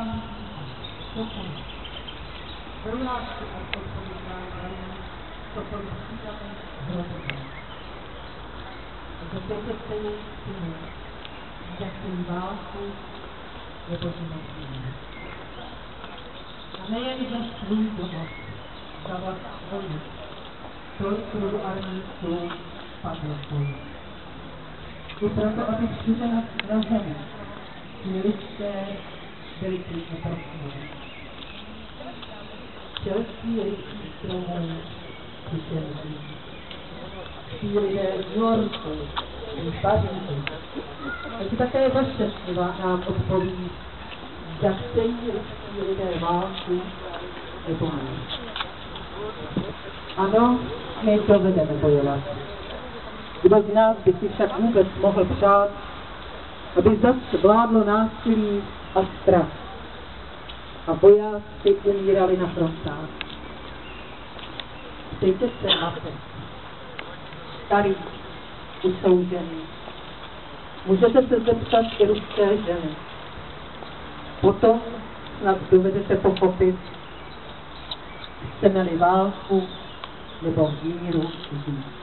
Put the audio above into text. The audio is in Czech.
vám toto. Prohlášky a odpovědání, co počítáme hrozně. Že pěkně syny, jakou válku nebo životní. A nejen za svůj domov, za vlastní, tolik armíků padlo svůj. I proto, aby všude na zemi ti lidské byli klidně prosměni. Čelství lidský stromů přišel tí lidé z Yorku, z Paříže. Takže také vaše slova nám odpoví, jak chtějí lidský lidé válku nebo ne. Ano, my dovedeme bojovat. Kdo z nás by si však vůbec mohl přát, aby zase vládlo násilí a strach a vojáci umírali na frontách. Ptejte se matek, starý, usoužený. Můžete se zeptat i ruské ženy. Potom snad dovedete pochopit, chceme-li válku nebo míru žít.